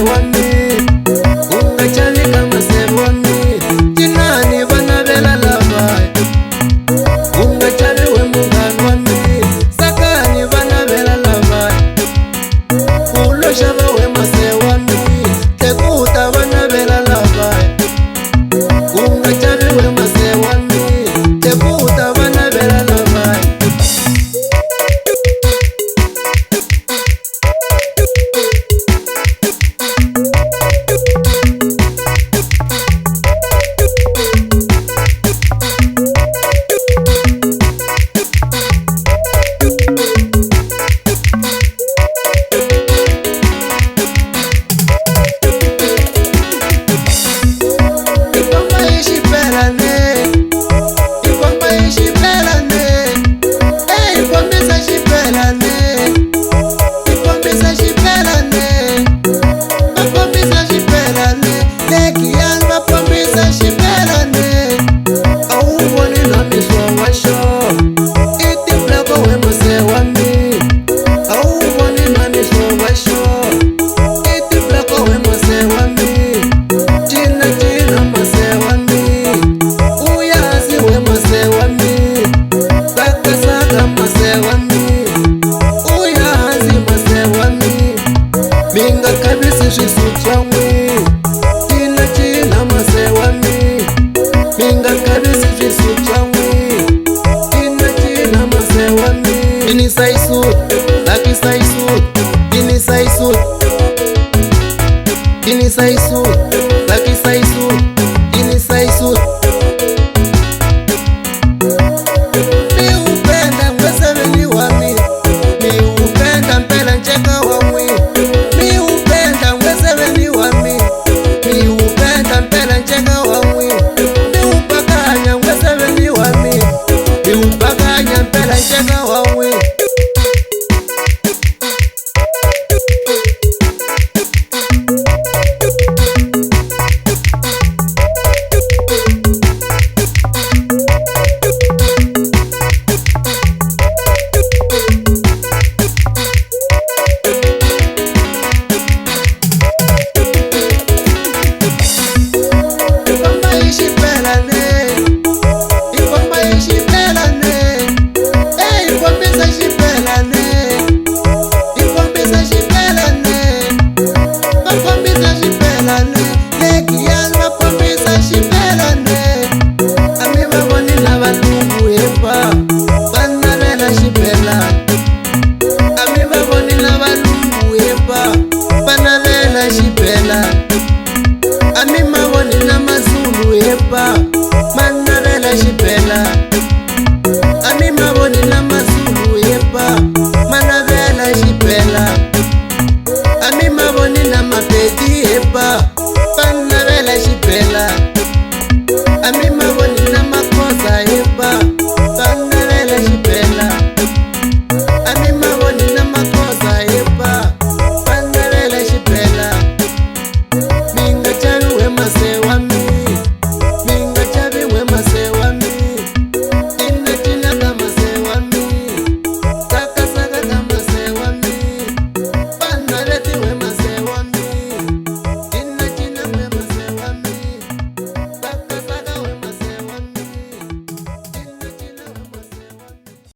wami ungachavika mase wami jinani vana vela lavai ungachaviwe mungani wami sakani vana vela lavai uloshava we mase wami tekuta vana vela lavai ungachaviwe mase wami tekuta vana vela lavai minga kabisi swisutshangwi tina tina mase wami minga kabisi swisutshangwi tina tina mase wami ini saisut laki saisut ini saisut ini saisut